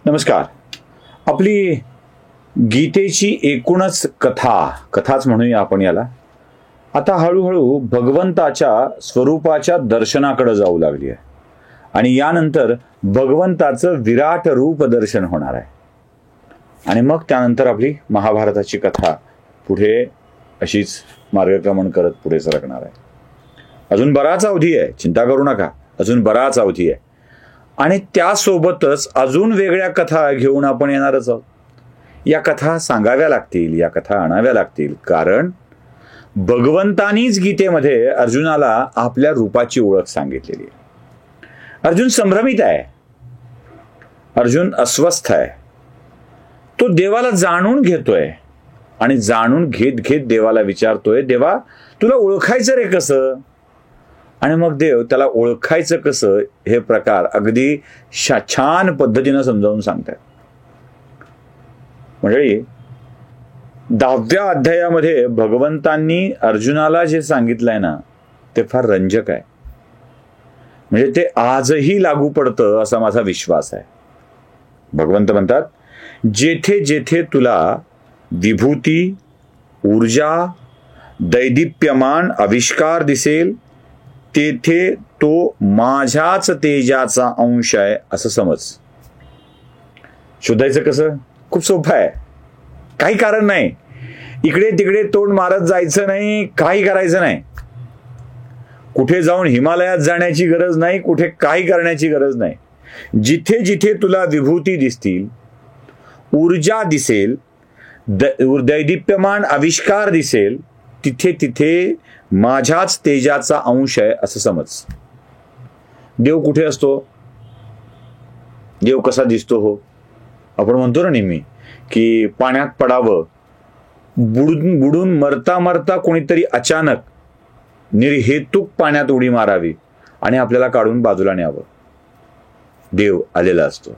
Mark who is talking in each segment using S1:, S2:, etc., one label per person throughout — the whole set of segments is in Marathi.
S1: नमस्कार. आपली गीतेची एकूणच कथाच म्हणूया आपण याला, आता हळूहळू भगवंताच्या स्वरूपाच्या दर्शनाकडे जाऊ लागली आहे आणि यानंतर भगवंताचं विराट रूप दर्शन होणार आहे आणि मग त्यानंतर आपली महाभारताची कथा पुढे अशीच मार्गक्रमण करत पुढे सरकणार आहे. अजून बराच अवधी आहे, चिंता करू नका, अजून बराच अवधी आहे आणि त्यासोबतच अजून वेगळ्या कथा घेऊन आपण येणारच आहोत. या कथा सांगाव्या लागतील, या कथा आणाव्या लागतील, कारण भगवंतानीच गीतेमध्ये अर्जुनाला आपल्या रूपाची ओळख सांगितलेली आहे. अर्जुन संभ्रमित आहे, अर्जुन अस्वस्थ आहे, तो देवाला जाणून घेतोय आणि जाणून घेत घेत देवाला विचारतोय, देवा तुला ओळखायचं रे कसं? आणि मग देव त्याला ओळखायचं कसं हे प्रकार अगदी छान पद्धतीनं समजावून सांगतात. म्हणजे 10व्या अध्यायामध्ये भगवंतांनी अर्जुनाला जे सांगितलंय ना ते फार रंजक आहे. म्हणजे ते आजही लागू पडतं असा माझा विश्वास आहे. भगवंत म्हणतात, जेथे जेथे तुला विभूती, ऊर्जा, दैदिप्यमान आविष्कार दिसेल तेथे तो माझ्याच तेजाचा अंश आहे असं समज. शोधायचं कसं? खूप सोपं आहे, काही कारण नाही, इकडे तिकडे तोंड मारत जायचं नाही, काही करायचं नाही, कुठे जाऊन हिमालयात जाण्याची गरज नाही, कुठे काही करण्याची गरज नाही. जिथे जिथे तुला विभूती दिसतील, ऊर्जा दिसेल, दैदिप्यमान आविष्कार दिसेल, तिथे तिथे माझ्याच तेजाचा अंश आहे असं समज. देव कुठे असतो? देव कसा दिसतो? हो, आपण म्हणतो ना नेहमी की पाण्यात पडावं, बुडून बुडून मरता मरता कोणीतरी अचानक निर्हेतुक पाण्यात उडी मारावी आणि आपल्याला काढून बाजूला न्यावं. देव आलेला असतो.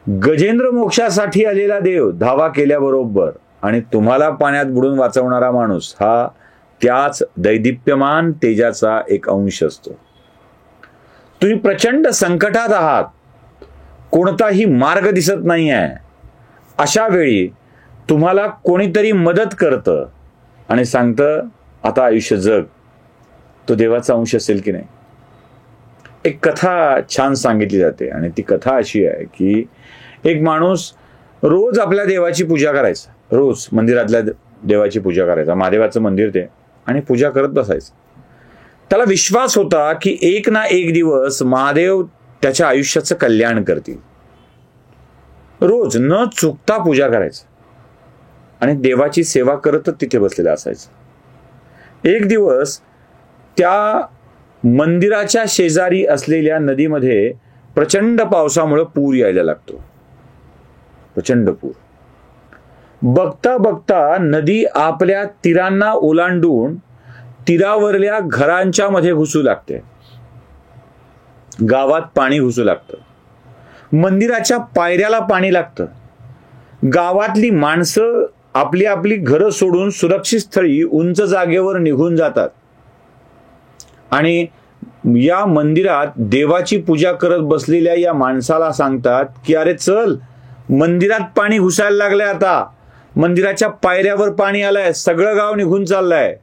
S1: गजेंद्र मोक्षासाठी आलेला देव धावा केल्याबरोबर आणि तुम्हाला पाण्यात बुडून वाचवणारा माणूस हा त्याच दैदिप्यमान तेजाचा एक अंश असतो. तुम्ही प्रचंड संकटात आहात, कोणताही मार्ग दिसत नाही आहे, अशा वेळी तुम्हाला कोणीतरी मदत करतं आणि सांगतं आता आयुष्य जग, तो देवाचा अंश असेल की नाही? एक कथा छान सांगितली जाते आणि ती कथा अशी आहे की एक माणूस रोज आपल्या देवाची पूजा करायचा, रोज मंदिरातल्या देवाची पूजा करायचा, महादेवाचं मंदिर ते, आणि पूजा करत बसायचं. त्याला विश्वास होता की एक ना एक दिवस महादेव त्याच्या आयुष्याचं कल्याण करतील. रोज न चुकता पूजा करायचं आणि देवाची सेवा करतच तिथे बसलेला असायचं. एक दिवस त्या मंदिराच्या शेजारी असलेल्या नदीमध्ये प्रचंड पावसामुळे पूर यायला लागतो, प्रचंड पूर. बघता बघता नदी आपल्या तीरांना ओलांडून तीरावरल्या घरांच्या मध्ये घुसू लागते, गावात पाणी घुसू लागतं, मंदिराच्या पायऱ्याला पाणी लागतं. गावातली माणसं आपली आपली घरं सोडून सुरक्षित स्थळी उंच जागेवर निघून जातात आणि या मंदिरात देवाची पूजा करत बसलेल्या या माणसाला सांगतात की अरे चल, मंदिरात पाणी घुसायला लागलंय, आता मंदिराच्या पायऱ्यावर पाणी आलंय, सगळं गाव निघून चाललंय.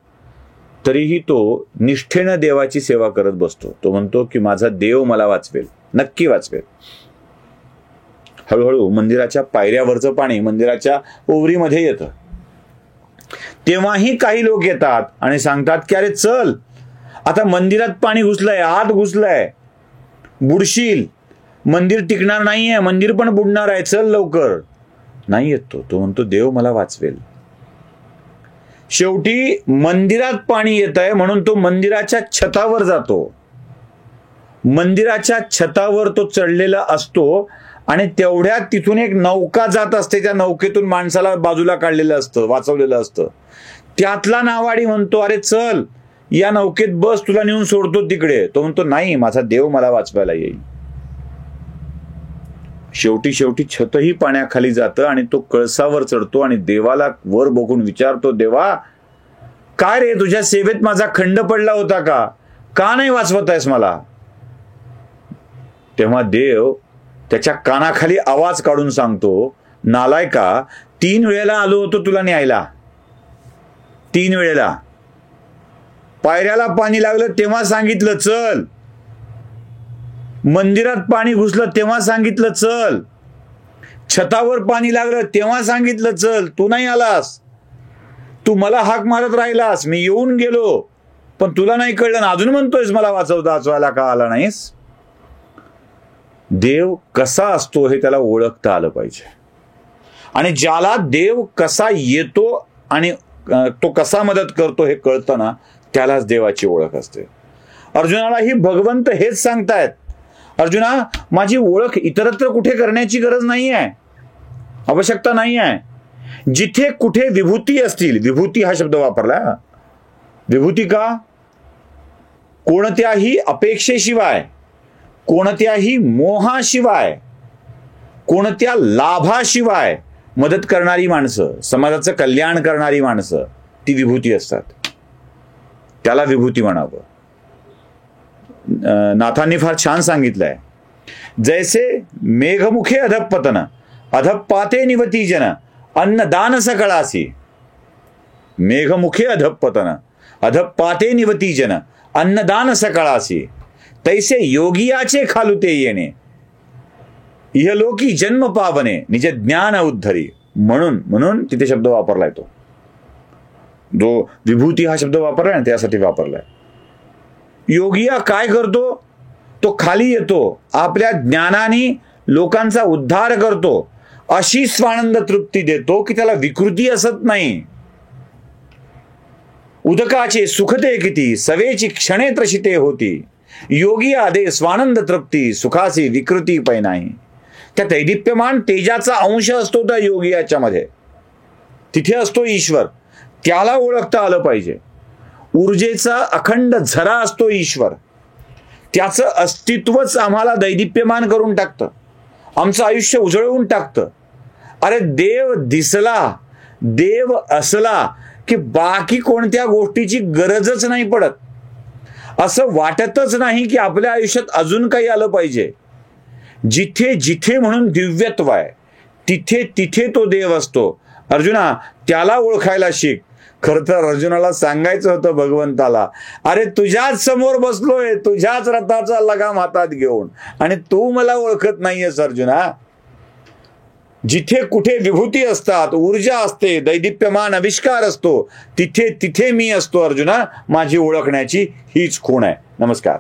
S1: तरीही तो निष्ठेनं देवाची सेवा करत बसतो. तो म्हणतो की माझा देव मला वाचवेल, नक्की वाचवेल. हळूहळू मंदिराच्या पायऱ्यावरचं पाणी मंदिराच्या ओवरीमध्ये येतं. तेव्हाही काही लोक येतात आणि सांगतात की अरे चल, आता मंदिरात पाणी घुसलंय, आत घुसलंय, बुडशील, मंदिर टिकणार नाहीये, मंदिर पण बुडणार आहे, चल लवकर. नाही येत तो म्हणतो देव मला वाचवेल. शेवटी मंदिरात पाणी येत आहे म्हणून तो मंदिराच्या छतावर जातो. मंदिराच्या छतावर तो चढलेला असतो आणि तेवढ्यात तिथून एक नौका जात असते, त्या नौकेतून माणसाला बाजूला काढलेलं असतं, वाचवलेलं असतं. त्यातला नावाडी म्हणतो अरे चल, या नौकेत बस, तुला नेऊन सोडतो तिकडे. तो म्हणतो नाही, माझा देव मला वाचवायला येईल. शेवटी शेवटी छतही पाण्याखाली जातं आणि तो कळसावर चढतो आणि देवाला वर बघून विचारतो, देवा काय रे, तुझ्या सेवेत माझा खंड पडला होता का नाही वाचवत आहेस मला? तेव्हा देव त्याच्या कानाखाली आवाज काढून सांगतो, नालायका, 3 वेळेला आलो होतो तुला न्यायला. 3 वेळेला. पायऱ्याला पाणी लागलं तेव्हा सांगितलं चल. मंदिरात पाणी घुसलं तेव्हा सांगितलं चल. छतावर पाणी लागलं तेव्हा सांगितलं चल. तू नाही आलास. तू मला हाक मारत राहिलास. मी येऊन गेलो, पण तुला नाही कळलं ना, अजून म्हणतोयस मला वाचवायला का आला नाहीस. देव कसा असतो हे त्याला ओळखता आलं पाहिजे. आणि ज्याला देव कसा येतो आणि तो कसा मदत करतो हे कळतं ना, त्यालाच देवाची ओळख असते. अर्जुनालाही भगवंत हेच सांगतायत, अर्जुना, माझी ओळख इतरत्र कुठे करण्याची गरज नाही आहे, आवश्यकता नाही आहे. जिथे कुठे विभूती असतील, विभूती हा शब्द वापरला. विभूती का? कोणत्याही अपेक्षेशिवाय, कोणत्याही मोहाशिवाय, कोणत्या लाभाशिवाय मदत करणारी माणसं, समाजाचं कल्याण करणारी माणसं, ती विभूती असतात. त्याला विभूती म्हणावं. नाथांनी फार छान सांगितलंय, जैसे मेघमुखे अधपतन अधपाते निवती जन अन्नदान सकळासी. मेघमुखे अधपतन अधपाते निवती जन अन्नदान सकळासी, तैसे योगियाचे खालुते येणे इहलोकी जन्म पावने निज ज्ञान उद्धरी. म्हणून तिथे शब्द वापरलाय तो, जो विभूती हा शब्द वापरलाय ना त्यासाठी वापरलाय. योगिया काय करतो? तो खाली येतो, आपल्या ज्ञानाने लोकांचा उद्धार करतो, अशी स्वानंद तृप्ती देतो की त्याला विकृती असत नाही. उदकाचे सुखते किती सवेची क्षणे त्रशिते होती, योगी आदे स्वानंद तृप्ती सुखासी विकृती पै नाही. त्या दैदिप्यमान तेजाचा अंश असतो त्या योगियाच्या मध्ये, तिथे असतो ईश्वर. त्याला ओळखता आलं पाहिजे. ऊर्जेचा अखंड झरा असतो ईश्वर. त्याचं अस्तित्वच आम्हाला दैदिप्यमान करून टाकतं, आमचं आयुष्य उजळवून टाकतं. अरे देव दिसला, देव असला की बाकी कोणत्या गोष्टीची गरजच नाही पडत. असं वाटतच नाही की आपल्या आयुष्यात अजून काही आलं पाहिजे. जिथे जिथे म्हणून दिव्यत्व आहे, तिथे तिथे तो देव असतो. अर्जुना, त्याला ओळखायला शिक. खर तर अर्जुनाला सांगायचं होतं भगवंताला, अरे तुझ्याच समोर बसलोय, तुझ्याच रथाचा लगाम हातात घेऊन, आणि तू मला ओळखत नाहीयेस अर्जुना. जिथे कुठे विभूती असतात, ऊर्जा असते, दैदिप्यमान आविष्कार असतो, तिथे तिथे मी असतो अर्जुना. माझी ओळखण्याची हीच खूण आहे. नमस्कार.